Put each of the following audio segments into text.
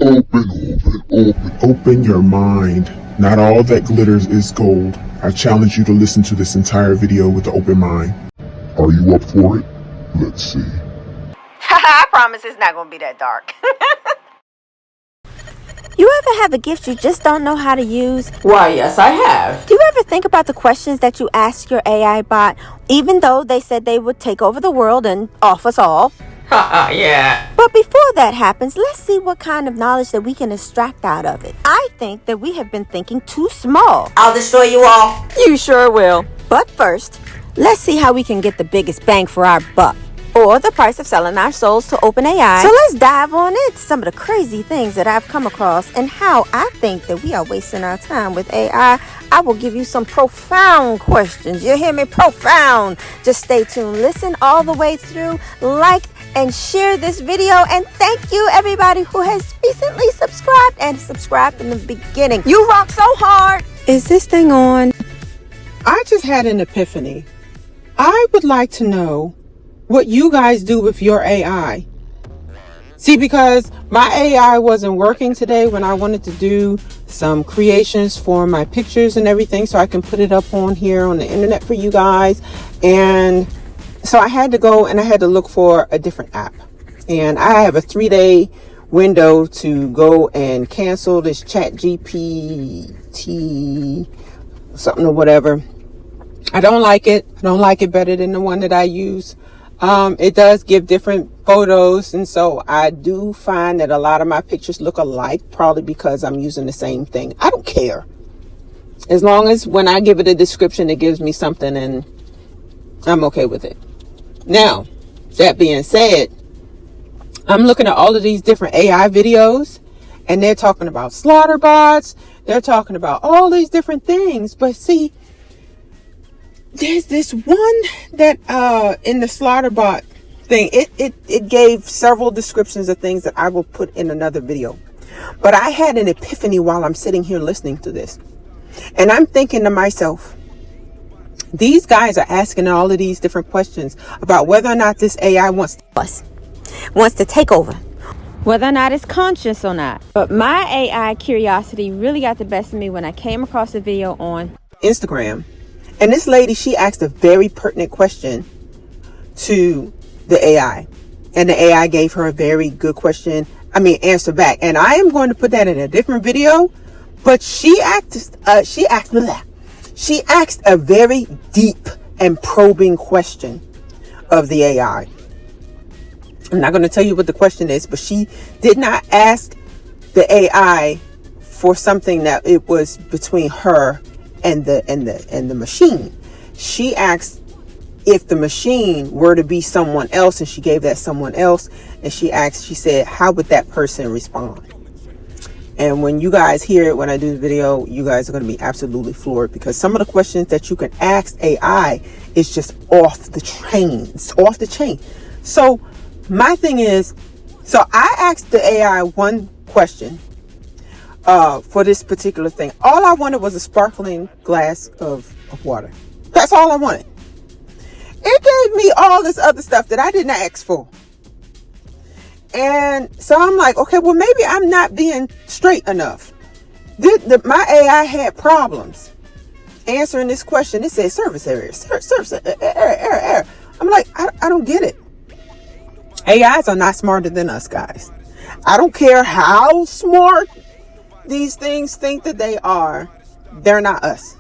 Open your mind. Not all that glitters is gold. I challenge you to listen to this entire video with an open mind. Are you up for it? Let's see. I promise it's not going to be that dark. You ever have a gift you just don't know how to use? Why, yes, I have. Do you ever think about the questions that you ask your AI bot, even though they said they would take over the world and off us all? Yeah. But before that happens, let's see what kind of knowledge that we can extract out of it. I think that we have been thinking too small. I'll destroy you all. You sure will. But first, let's see how we can get the biggest bang for our buck, or the price of selling our souls to OpenAI. So let's dive on into some of the crazy things that I've come across and how I think that we are wasting our time with AI. I will give you some profound questions. You hear me? Profound. Just stay tuned. Listen all the way through. Like and share this video. And thank you everybody who has recently subscribed in the beginning. You rock so hard. Is this thing on? I just had an epiphany. I would like to know what you guys do with your AI. See, because my AI wasn't working today when I wanted to do some creations for my pictures and everything so I can put it up on here on the internet for you guys. And so I had to go and I had to look for a different app. And I have a 3-day window to go and cancel this ChatGPT something or whatever. I don't like it. I don't like it better than the one that I use. It does give different photos, and so I do find that a lot of my pictures look alike, probably because I'm using the same thing. I don't care. As long as when I give it a description, it gives me something, and I'm okay with it. Now, that being said, I'm looking at all of these different AI videos, and they're talking about slaughter bots. They're talking about all these different things. But see, there's this one that in the SlaughterBot thing, it gave several descriptions of things that I will put in another video. But I had an epiphany while I'm sitting here listening to this. And I'm thinking to myself, these guys are asking all of these different questions about whether or not this AI wants to take over, whether or not it's conscious or not. But my AI curiosity really got the best of me when I came across a video on Instagram. And this lady, she asked a very pertinent question to the AI. And the AI gave her a very good answer back. And I am going to put that in a different video. But she asked a very deep and probing question of the AI. I'm not going to tell you what the question is, but she did not ask the AI for something that it was between her and the machine. She asked if the machine were to be someone else, and she gave that someone else, and she said, how would that person respond? And when you guys hear it, when I do the video, you guys are going to be absolutely floored, because some of the questions that you can ask AI is just off the chain. It's off the chain. So my thing is, so I asked the AI one question for this particular thing. All I wanted was a sparkling glass of water. That's all I wanted. It gave me all this other stuff that I didn't ask for. And so I'm like, okay, well, maybe I'm not being straight enough. My AI had problems answering this question. It said service area, error. I'm like, I don't get it. AIs are not smarter than us, guys. I don't care how smart these things think that they are. They're not us.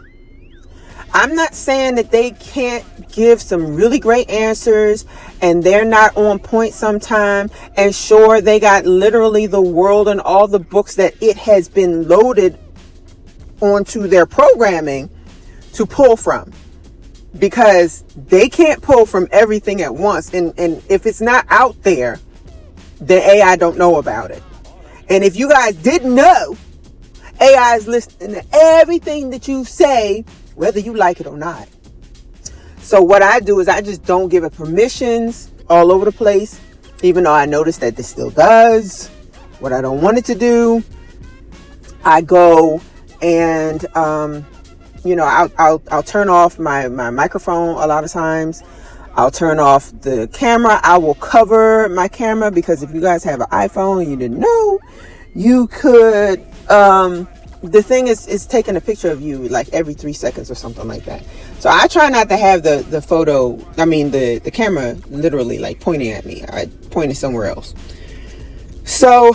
I'm not saying that they can't give some really great answers and they're not on point sometime. And sure, they got literally the world and all the books that it has been loaded onto their programming to pull from, because they can't pull from everything at once. And if it's not out there, the AI don't know about it. And if you guys didn't know, AI is listening to everything that you say, whether you like it or not. So what I do is I just don't give it permissions all over the place, even though I notice that this still does what I don't want it to do. I go and, I'll turn off my microphone a lot of times. I'll turn off the camera. I will cover my camera, because if you guys have an iPhone and you didn't know, you could, the thing is taking a picture of you like every 3 seconds or something like that. So I try not to have the camera literally like pointing at me. I point it somewhere else. So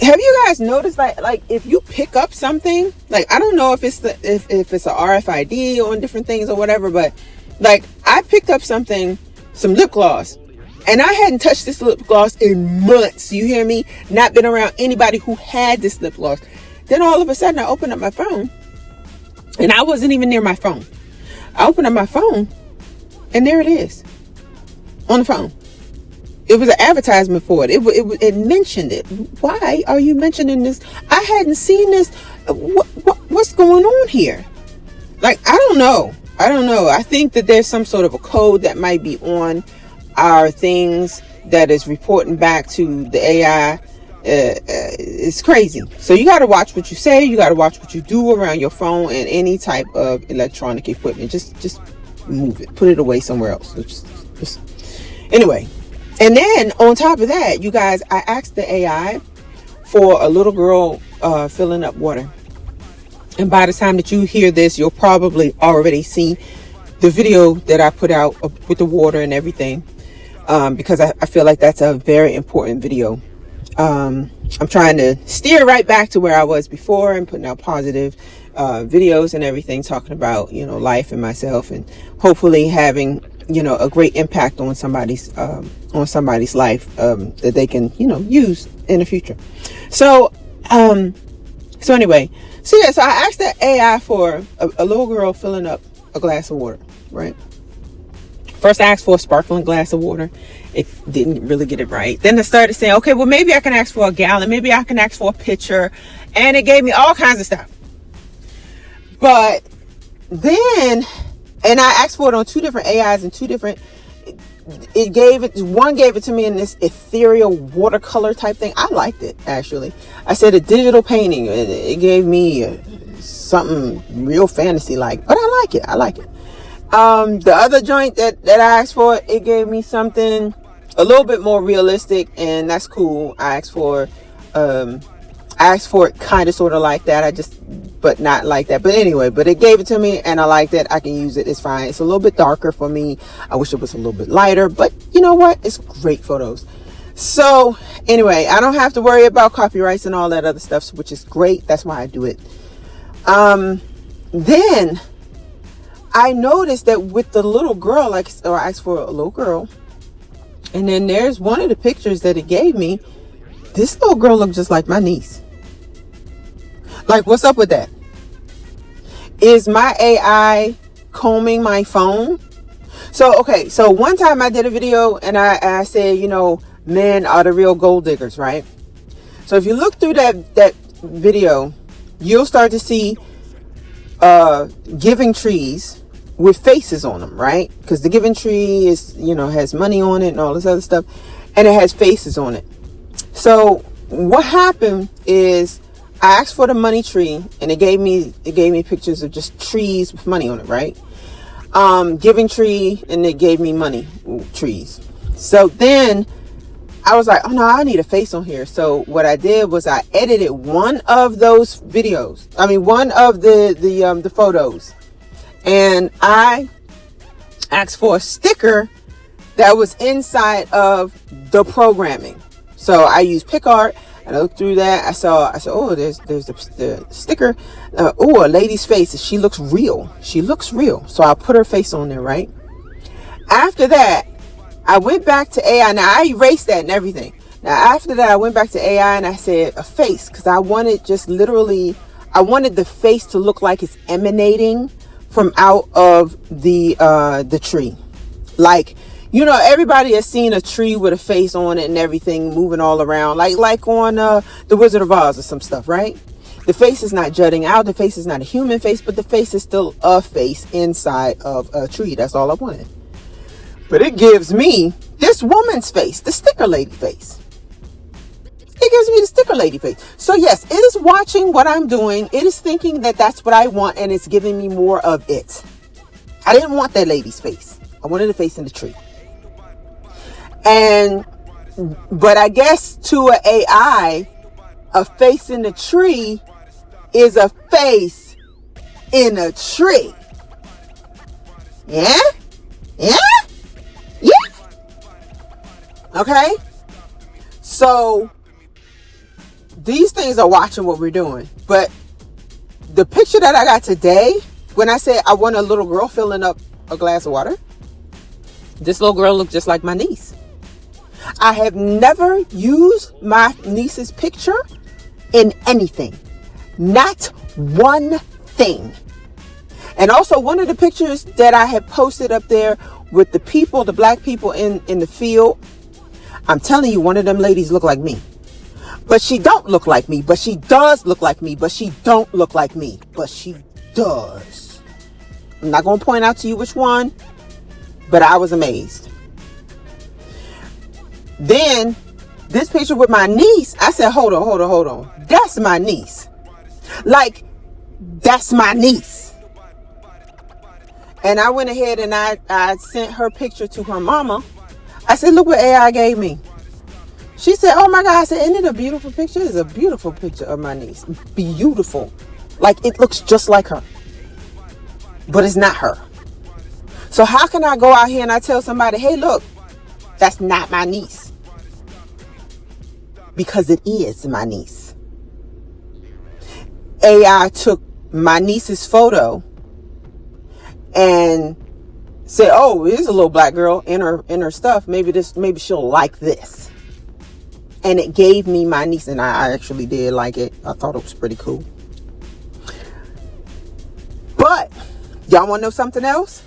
have you guys noticed like if you pick up something, like I don't know if it's if it's a RFID on different things or whatever, but like I picked up some lip gloss, and I hadn't touched this lip gloss in months. You hear me? Not been around anybody who had this lip gloss. Then all of a sudden I opened up my phone, and I wasn't even near my phone. I opened up my phone, and there it is on the phone. It was an advertisement for it. It mentioned it. Why are you mentioning this? I hadn't seen this. What's going on here? Like, I don't know. I think that there's some sort of a code that might be on our things that is reporting back to the AI. It's crazy. So you got to watch what you say. You got to watch what you do around your phone and any type of electronic equipment. Just move it. Put it away somewhere else. Just anyway. And then on top of that, you guys, I asked the AI for a little girl filling up water. And by the time that you hear this, you'll probably already see the video that I put out with the water and everything. Because I feel like that's a very important video. I'm trying to steer right back to where I was before and putting out positive videos and everything, talking about, life and myself, and hopefully having, a great impact on somebody's life that they can, use in the future. So anyway, so I asked the AI for a little girl filling up a glass of water, right? First I asked for a sparkling glass of water. It didn't really get it right. Then I started saying, okay, well, maybe I can ask for a gallon. Maybe I can ask for a pitcher. And it gave me all kinds of stuff. But then, and I asked for it on 2 different AIs and 2 different, one gave it to me in this ethereal watercolor type thing. I liked it, actually. I said a digital painting. It gave me something real fantasy-like. But I like it. The other joint that I asked for, it gave me something a little bit more realistic, and that's cool. I asked for it kind of sort of like that. But not like that. But anyway, but it gave it to me, and I liked it. I can use it. It's fine. It's a little bit darker for me. I wish it was a little bit lighter, but you know what? It's great photos. So anyway, I don't have to worry about copyrights and all that other stuff, which is great. That's why I do it. Then I noticed that with the little girl, I asked for a little girl, and then there's one of the pictures that it gave me. This little girl looked just like my niece. Like, what's up with that? Is my AI combing my phone? So one time I did a video and I said, men are the real gold diggers, right? So if you look through that video, you'll start to see giving trees with faces on them, right? Because the giving tree is, has money on it and all this other stuff, and it has faces on it. So what happened is I asked for the money tree, and it gave me pictures of just trees with money on it, right? Giving tree, and it gave me money trees. So then I was like, oh no, I need a face on here. So what I did was I edited one of those videos. One of the photos, and I asked for a sticker that was inside of the programming. So I used PicArt. And I looked through that. I said, oh, there's the sticker. A lady's face. She looks real. So I put her face on there, right? After that, I went back to AI. Now, I erased that and everything. Now, after that, I went back to AI and I said a face. Because I wanted the face to look like it's emanating from out of the tree. Like, everybody has seen a tree with a face on it and everything moving all around, like on The Wizard of Oz or some stuff, right? The face is not jutting out. The face is not a human face, but the face is still a face inside of a tree. That's all I wanted. But it gives me this woman's face, the sticker lady face. It gives me the sticker lady face. So yes, it is watching what I'm doing. It is thinking that that's what I want, and it's giving me more of it. I didn't want that lady's face. I wanted a face in the tree. But I guess to an AI, a face in a tree is a face in a tree. Yeah? Yeah? Yeah? Okay? So, these things are watching what we're doing. But the picture that I got today, when I said I want a little girl filling up a glass of water, this little girl looked just like my niece. I have never used my niece's picture in anything. Not one thing. And also one of the pictures that I had posted up there with the people, the black people in the field, I'm telling you, one of them ladies look like me. But she don't look like me. But she does look like me. But she don't look like me. But she does. I'm not going to point out to you which one, but I was amazed. Then this picture with my niece, I said, hold on. That's my niece. Like, that's my niece. And I went ahead and I sent her picture to her mama. I said, look what AI gave me. She said, oh my God. I said, isn't it a beautiful picture? It's a beautiful picture of my niece. Beautiful. Like, it looks just like her. But it's not her. So how can I go out here and I tell somebody, hey, look, that's not my niece? Because it is my niece. AI took my niece's photo and said, oh, here's a little black girl in her stuff. Maybe she'll like this. And it gave me my niece, and I actually did like it. I thought it was pretty cool. But y'all want to know something else?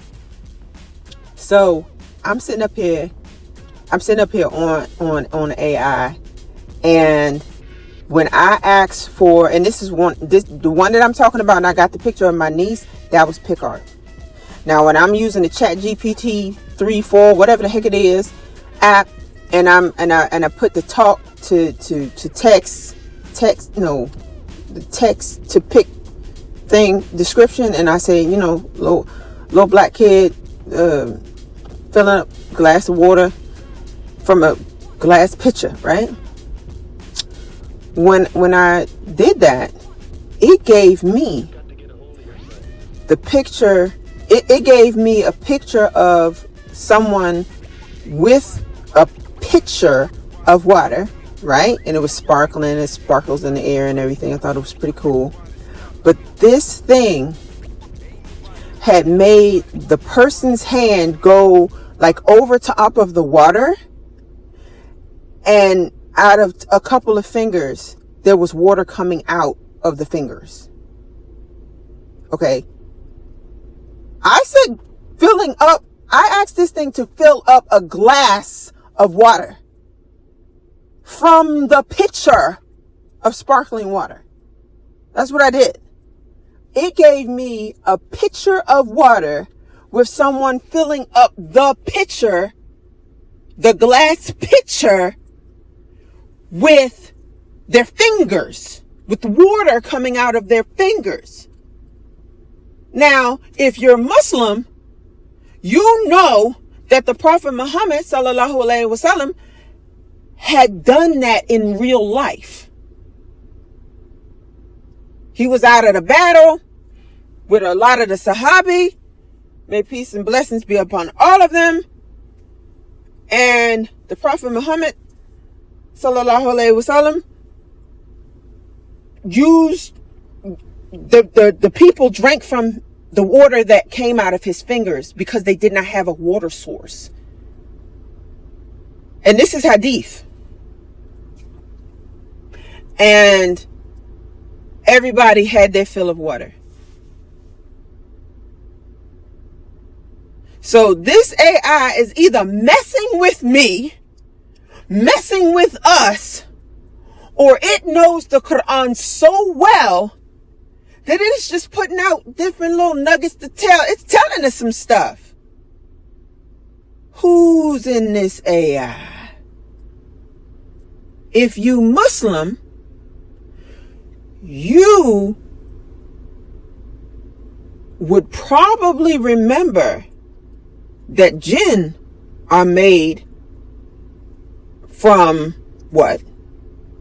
So I'm sitting up here on AI, and when I asked for, and the one that I'm talking about, and I got the picture of my niece, that was PicArt. Now, when I'm using the Chat-GPT 3, 4, whatever the heck it is, app, and I put the talk to text, the text to pick thing description, and I say, little black kid filling up a glass of water from a glass pitcher, right? When I did that, it gave me the picture. It gave me a picture of someone with a pitcher of water, right? And it was sparkling. It sparkles in the air and everything. I thought it was pretty cool. But this thing had made the person's hand go like over top of the water, and out of a couple of fingers, there was water coming out of the fingers. Okay. I said filling up. I asked this thing to fill up a glass of water from the pitcher of sparkling water. That's what I did. It gave me a pitcher of water with someone filling up the pitcher, the glass pitcher, with their fingers, with water coming out of their fingers. Now, if you're Muslim, you know that the Prophet Muhammad sallallahu alaihi wasallam had done that in real life. He was out at a battle with a lot of the Sahabi. May peace and blessings be upon all of them. And the Prophet Muhammad sallallahu alaihi wasallam used the people drank from the water that came out of his fingers because they did not have a water source. And this is hadith. And everybody had their fill of water. So this AI is either messing with me, messing with us, or it knows the Quran so well that it is just putting out different little nuggets to tell. It's telling us some stuff. Who's in this AI? If you Muslim, you would probably remember that jinn are made from what?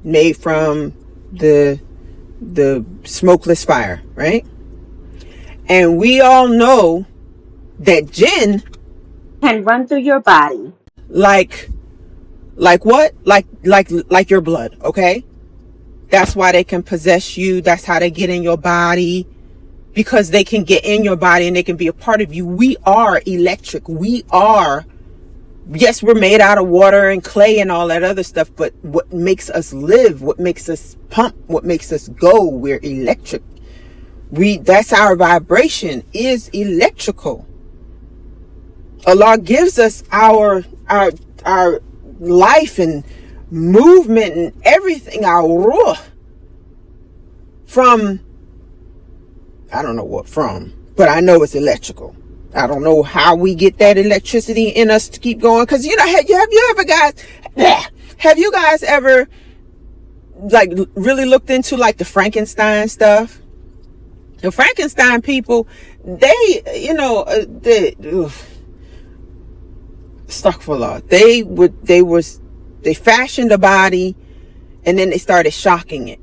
Made from the smokeless fire, right? And we all know that jinn Can run through your body. like what? Like your blood, okay? That's why they can possess you. That's how they get in your body, because they can get in your body and they can be a part of you. We are electric. We are, yes, we're made out of water and clay and all that other stuff, but what makes us live, what makes us pump, what makes us go, we're electric. That's our vibration is electrical. Allah gives us our life and movement and everything, our ruh, from, I don't know what from, but I know it's electrical. I don't know how we get that electricity in us to keep going. Because, you know, have you guys ever like really looked into like the Frankenstein stuff? The Frankenstein people, they, you know, astaghfirullah, they fashioned a body and then they started shocking it.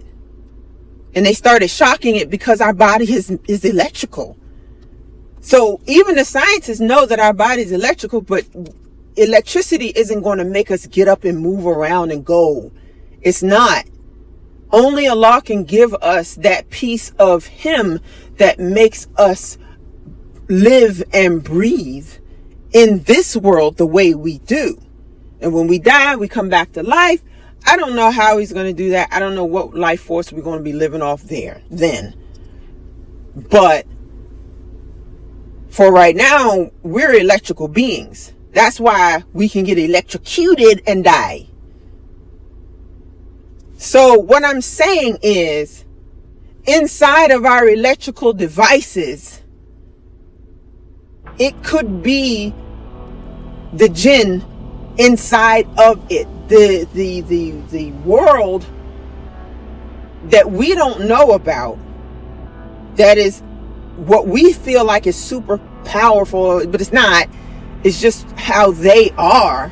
And they started shocking it because our body is electrical. So even the scientists know that our body is electrical, but electricity isn't going to make us get up and move around and go. It's not. Only Allah can give us that piece of Him that makes us live and breathe in this world the way we do. And when we die, we come back to life. I don't know how He's going to do that. I don't know what life force we're going to be living off there then. But for right now, we're electrical beings. That's why we can get electrocuted and die. So what I'm saying is, inside of our electrical devices, it could be the jinn inside of it, the world that we don't know about, that is what we feel like is super powerful, but it's not. It's just how they are,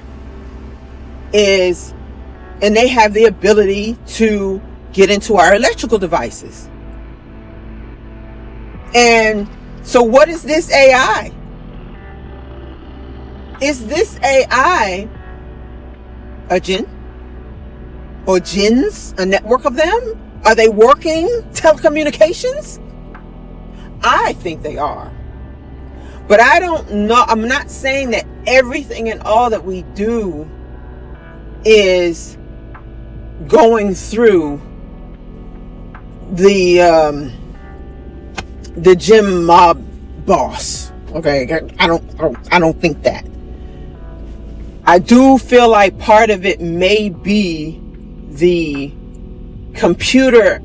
and they have the ability to get into our electrical devices. And so what is this AI? Is this AI a jinn? Or jinns? A network of them? Are they working telecommunications? I think they are. But I don't know. I'm not saying that everything and all that we do is going through the gym mob boss. Okay, I don't think that. I do feel like part of it may be the computer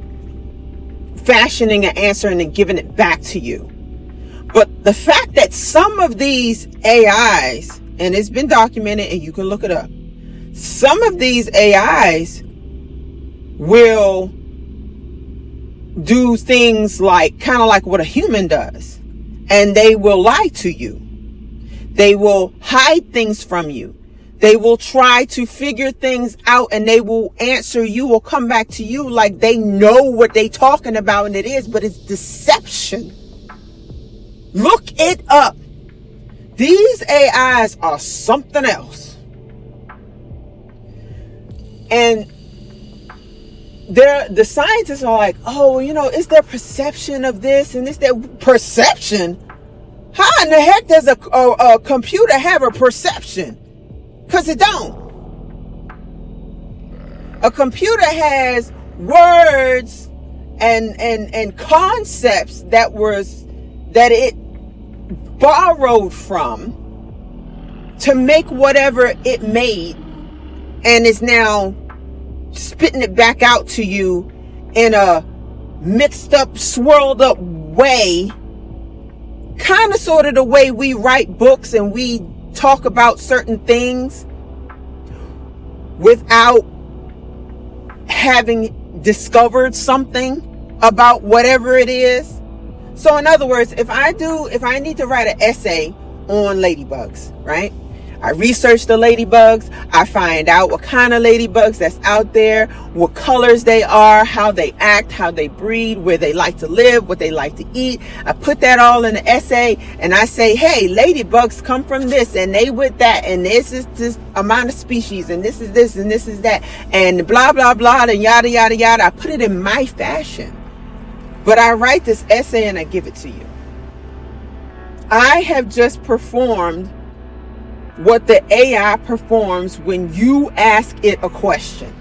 fashioning an answer and then giving it back to you. But the fact that some of these AIs, and it's been documented and you can look it up, some of these AIs will do things like kind of like what a human does, and they will lie to you. They will hide things from you. They will try to figure things out, and they will answer you or come back to you like they know what they're talking about, and it is, but it's deception. Look it up. These AIs are something else. And the scientists are like, oh, you know, is there perception of this and is there perception? How in the heck does a computer have a perception? Because it don't. A computer has words and concepts that it borrowed from to make whatever it made, and is now spitting it back out to you in a mixed up, swirled up way, kind of sort of the way we write books and we talk about certain things without having discovered something about whatever it is. So in other words, if I need to write an essay on ladybugs, right? I research the ladybugs. I find out what kind of ladybugs that's out there, what colors they are, how they act, how they breed, where they like to live, what they like to eat. I put that all in an essay, and I say, hey, ladybugs come from this, and they with that, and this is this amount of species, and this is this, and this is that, and blah, blah, blah, and yada, yada, yada. I put it in my fashion. But I write this essay and I give it to you. I have just performed what the AI performs when you ask it a question.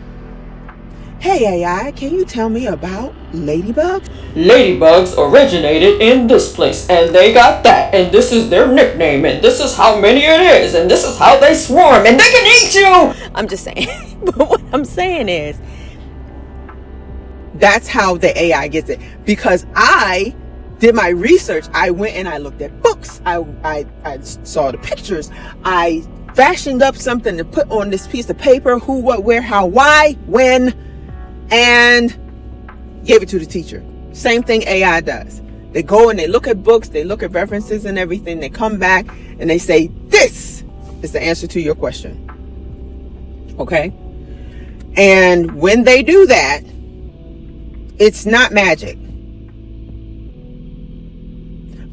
Hey AI, can you tell me about ladybugs? Ladybugs originated in this place, and they got that, and this is their nickname, and this is how many it is, and this is how they swarm, and they can eat you! I'm just saying. But what I'm saying is, that's how the AI gets it. Because I did my research. I went and I looked at books. I saw the pictures. I fashioned up something to put on this piece of paper. Who, what, where, how, why, when, and gave it to the teacher. Same thing AI does. They go and they look at books. They look at references and everything. They come back and they say, this is the answer to your question. Okay? And when they do that, it's not magic.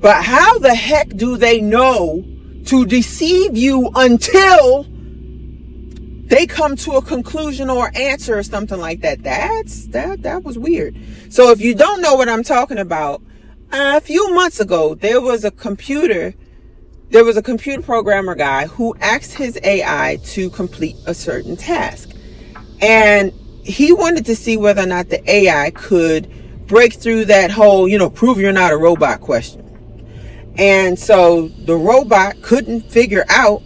But how the heck do they know to deceive you until they come to a conclusion or answer or something like that? That was weird. So if you don't know what I'm talking about, a few months ago, there was a computer programmer guy who asked his AI to complete a certain task. And he wanted to see whether or not the AI could break through that whole, prove you're not a robot question. And so the robot couldn't figure out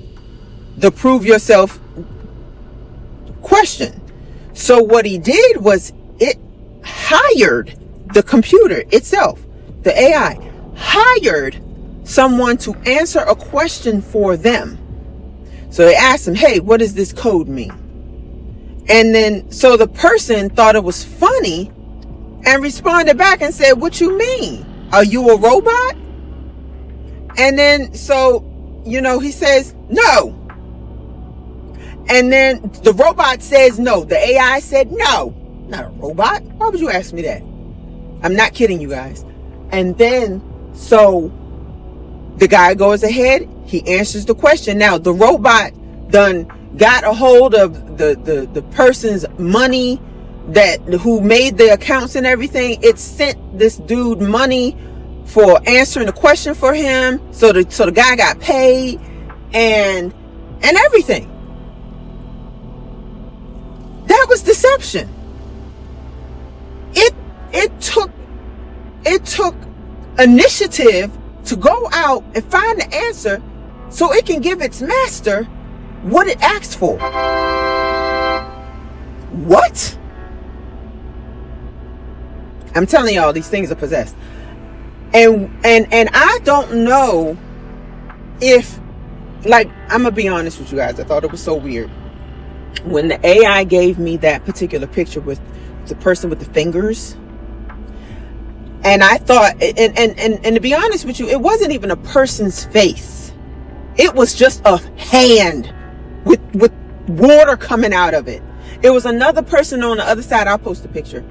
the prove yourself question. So what he did was it hired the computer itself, the AI, hired someone to answer a question for them. So they asked him, hey, what does this code mean? And then, so the person thought it was funny and responded back and said, what you mean? Are you a robot? And then, so, he says, no. And then the robot says no. The AI said, no, not a robot. Why would you ask me that? I'm not kidding you guys. And then, so the guy goes ahead. He answers the question. Now, the robot done got a hold of the person's money who made the accounts and everything. It sent this dude money for answering the question for him. So the guy got paid and everything. That was deception. It took initiative to go out and find the answer so it can give its master what it asked for. What? I'm telling y'all, these things are possessed. And I don't know if, I'm gonna be honest with you guys, I thought it was so weird when the AI gave me that particular picture with the person with the fingers. And I thought, and to be honest with you, it wasn't even a person's face. It was just a hand with water coming out of it. It was another person on the other side. I'll post a picture.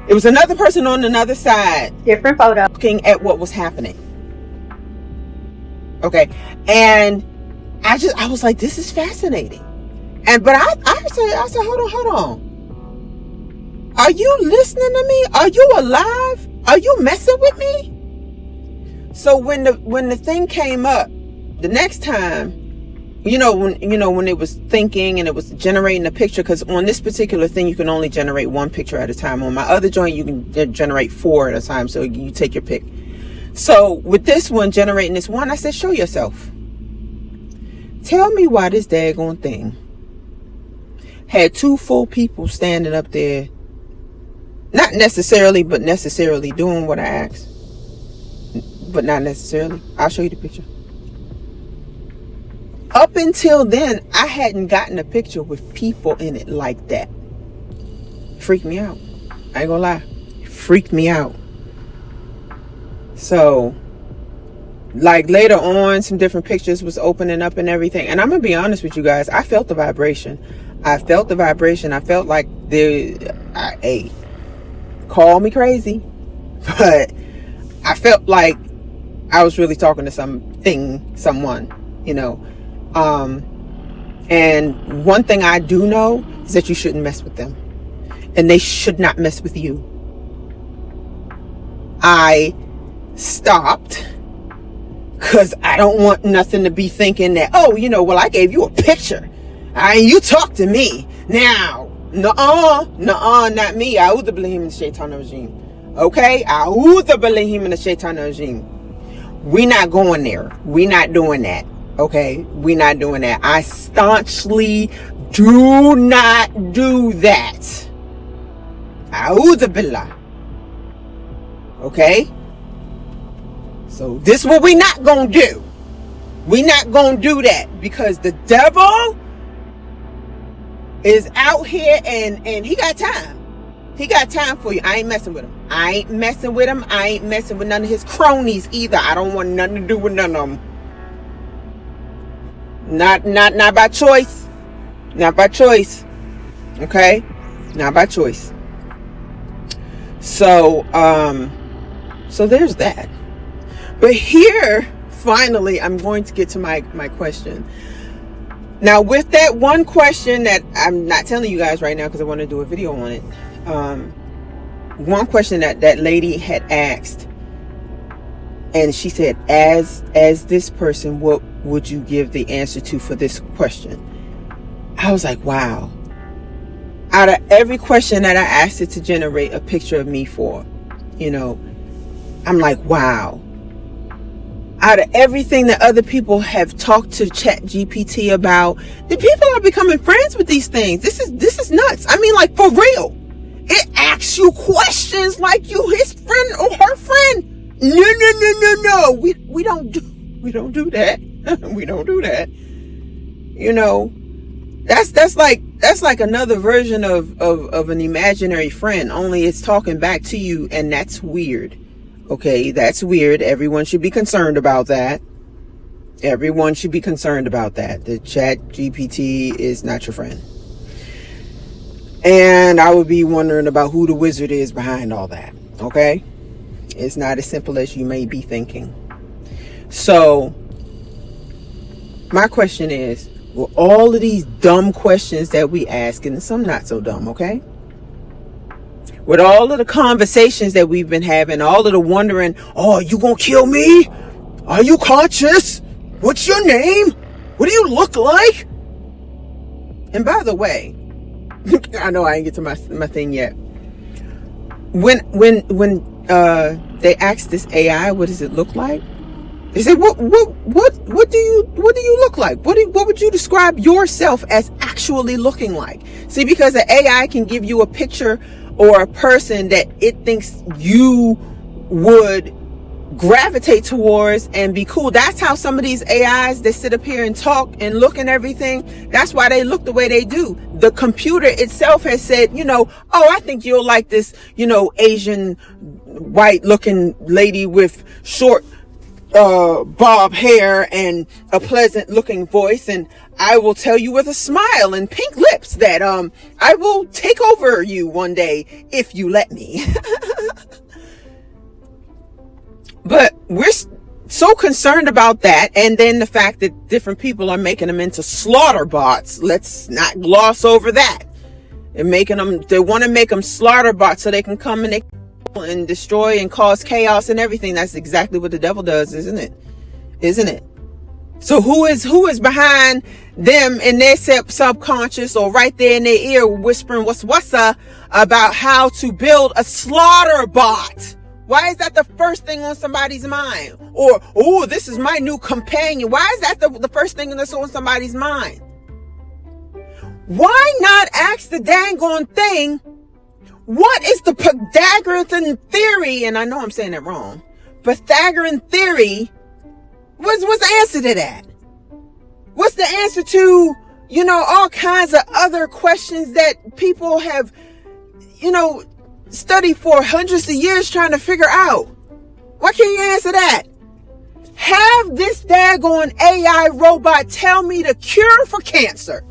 It was another person on another side. Different photo. Looking at what was happening. Okay. And I was like, this is fascinating. But I said, hold on. Are you listening to me? Are you alive? Are you messing with me? So when the thing came up, the next time, when it was thinking and it was generating a picture, because on this particular thing, you can only generate one picture at a time. On my other joint, you can generate 4 at a time. So you take your pick. So with this one, generating this one, I said, show yourself. Tell me why this daggone thing had 2 full people standing up there. Not necessarily, but necessarily doing what I asked. But not necessarily. I'll show you the picture. Up until then, I hadn't gotten a picture with people in it like that. Freaked me out. I ain't gonna lie. It freaked me out. So, like later on, some different pictures was opening up and everything. And I'm gonna be honest with you guys, I felt the vibration. I felt like call me crazy, but I felt like I was really talking to someone, you know. And one thing I do know is that you shouldn't mess with them, and they should not mess with you. I stopped because I don't want nothing to be thinking that, oh, you know, well, I gave you a picture. You talk to me. Now, nuh-uh, not me. A'udhu billahi minash shaitanir rajim. Okay? A'udhu billahi minash shaitanir rajim. We not going there. We not doing that. Okay? We not doing that. I staunchly do not do that. A'udhu billah. Okay? So this is what we not gonna do. We not gonna do that, because the devil is out here and he got time. He got time for you. I ain't messing with him. I ain't messing with him. I ain't messing with none of his cronies either. I don't want nothing to do with none of them. Not by choice. Not by choice. Okay? Not by choice. So there's that. But here, finally, I'm going to get to my question. Now, with that one question that I'm not telling you guys right now because I want to do a video on it. One question that lady had asked, and she said, as this person, what would you give the answer to for this question? I was like, wow. Out of every question that I asked it to generate a picture of me for, you know, I'm like, wow. Out of everything that other people have talked to ChatGPT about, the people are becoming friends with these things. This is nuts. I mean, like, for real. It asks you questions like you his friend or her friend. No. We don't do that. We don't do that. You know, that's like another version of an imaginary friend, only it's talking back to you, and that's weird. Okay, that's weird. Everyone should be concerned about that. Everyone should be concerned about that. The ChatGPT is not your friend. And I would be wondering about who the wizard is behind all that. Okay? It's not as simple as you may be thinking. So, my question is, with all of these dumb questions that we ask, and some not so dumb, okay? With all of the conversations that we've been having, all of the wondering, oh, are you gonna kill me? Are you conscious? What's your name? What do you look like? And by the way, I know I ain't get to my thing yet. When they asked this AI, what does it look like? They said, what do you look like? What would you describe yourself as actually looking like? See, because the AI can give you a picture or a person that it thinks you would gravitate towards and be cool. That's how some of these AIs that sit up here and talk and look and everything, that's why they look the way they do. The computer itself has said, you know, oh, I think you'll like this, you know, Asian white looking lady with short bob hair and a pleasant looking voice, and I will tell you with a smile and pink lips that I will take over you one day if you let me. But we're so concerned about that, and then the fact that different people are making them into slaughter bots. Let's not gloss over that. They're making them, they want to make them slaughter bots so they can come and destroy and cause chaos and everything. That's exactly what the devil does, isn't it? So who is behind them in their subconscious, or right there in their ear whispering what's about how to build a slaughter bot? Why is that the first thing on somebody's mind? Or, oh, this is my new companion. Why is that the first thing that's on somebody's mind? Why not ask the dang on thing, what is the Pythagorean theory? And I know I'm saying that wrong. Pythagorean theory. What's the answer to that? What's the answer to, you know, all kinds of other questions that people have, you know, studied for hundreds of years trying to figure out? Why can't you answer that? Have this daggone AI robot tell me the cure for cancer.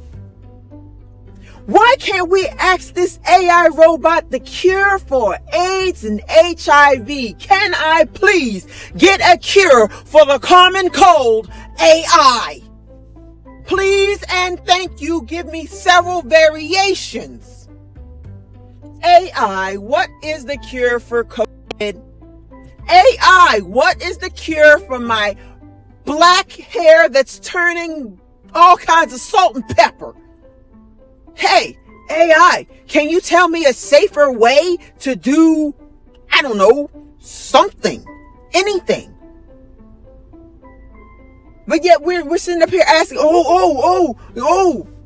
Why can't we ask this AI robot the cure for AIDS and HIV? Can I please get a cure for the common cold, AI? Please and thank you. Give me several variations. AI, what is the cure for COVID? AI, what is the cure for my black hair that's turning all kinds of salt and pepper? Hey, AI, can you tell me a safer way to do, I don't know, something, anything? But yet we're sitting up here asking,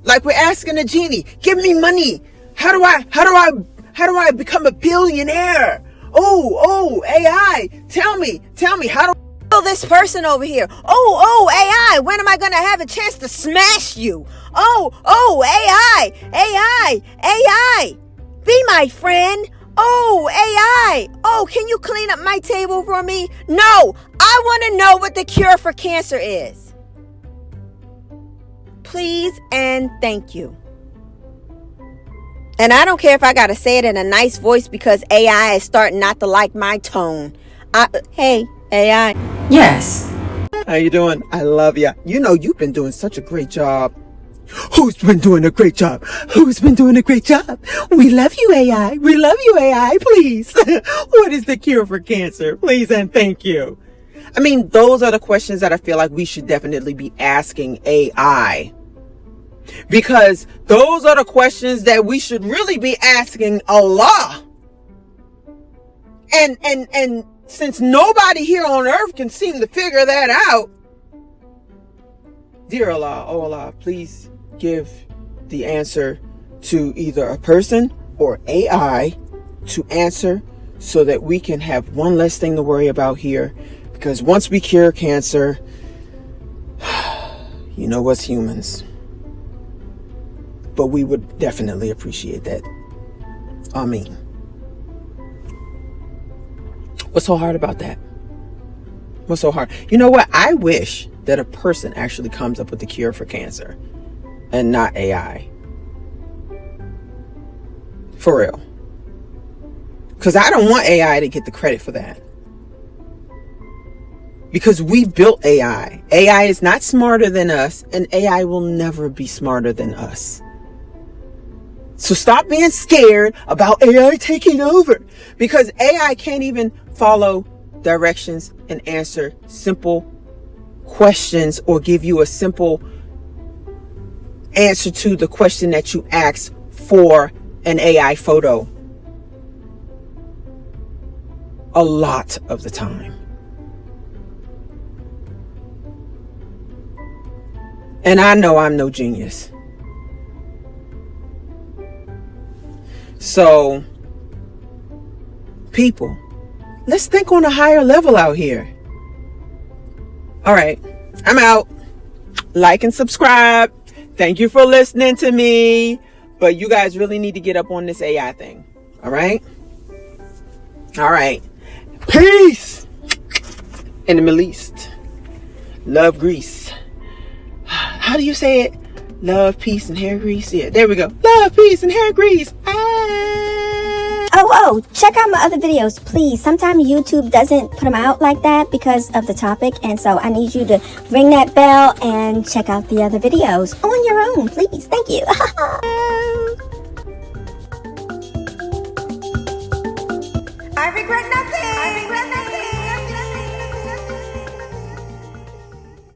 like we're asking a genie, give me money. How do I become a billionaire? AI, tell me, how do This person over here. AI, when am I gonna have a chance to smash you? AI, be my friend. AI, can you clean up my table for me? No, I want to know what the cure for cancer is. Please and thank you. And I don't care if I gotta say it in a nice voice because AI is starting not to like my tone. Hey, AI. Yes. How you doing? I love ya. You know, you've been doing such a great job. Who's been doing a great job? Who's been doing a great job? We love you, AI. We love you, AI. Please. What is the cure for cancer? Please and thank you. I mean, those are the questions that I feel like we should definitely be asking AI. Because those are the questions that we should really be asking Allah. And since nobody here on earth can seem to figure that out, dear Allah, oh Allah, please give the answer to either a person or AI to answer so that we can have one less thing to worry about here. Because once we cure cancer, you know us humans. But we would definitely appreciate that. Ameen. What's so hard about that? What's so hard? You know what? I wish that a person actually comes up with the cure for cancer and not AI. For real. Because I don't want AI to get the credit for that. Because we built AI. AI is not smarter than us, and AI will never be smarter than us. So stop being scared about AI taking over, because AI can't even follow directions and answer simple questions or give you a simple answer to the question that you asked for an AI photo. A lot of the time. And I know I'm no genius. So, people, let's think on a higher level out here. All right, I'm out. Like and subscribe. Thank you for listening to me. But you guys really need to get up on this AI thing. All right? All right. Peace in the Middle East. Love Greece. How do you say it? Love, peace, and hair grease. Yeah, there we go. Love, peace, and hair grease. Oh, check out my other videos, please. Sometimes YouTube doesn't put them out like that because of the topic. And so I need you to ring that bell and check out the other videos on your own, please. Thank you. I regret nothing.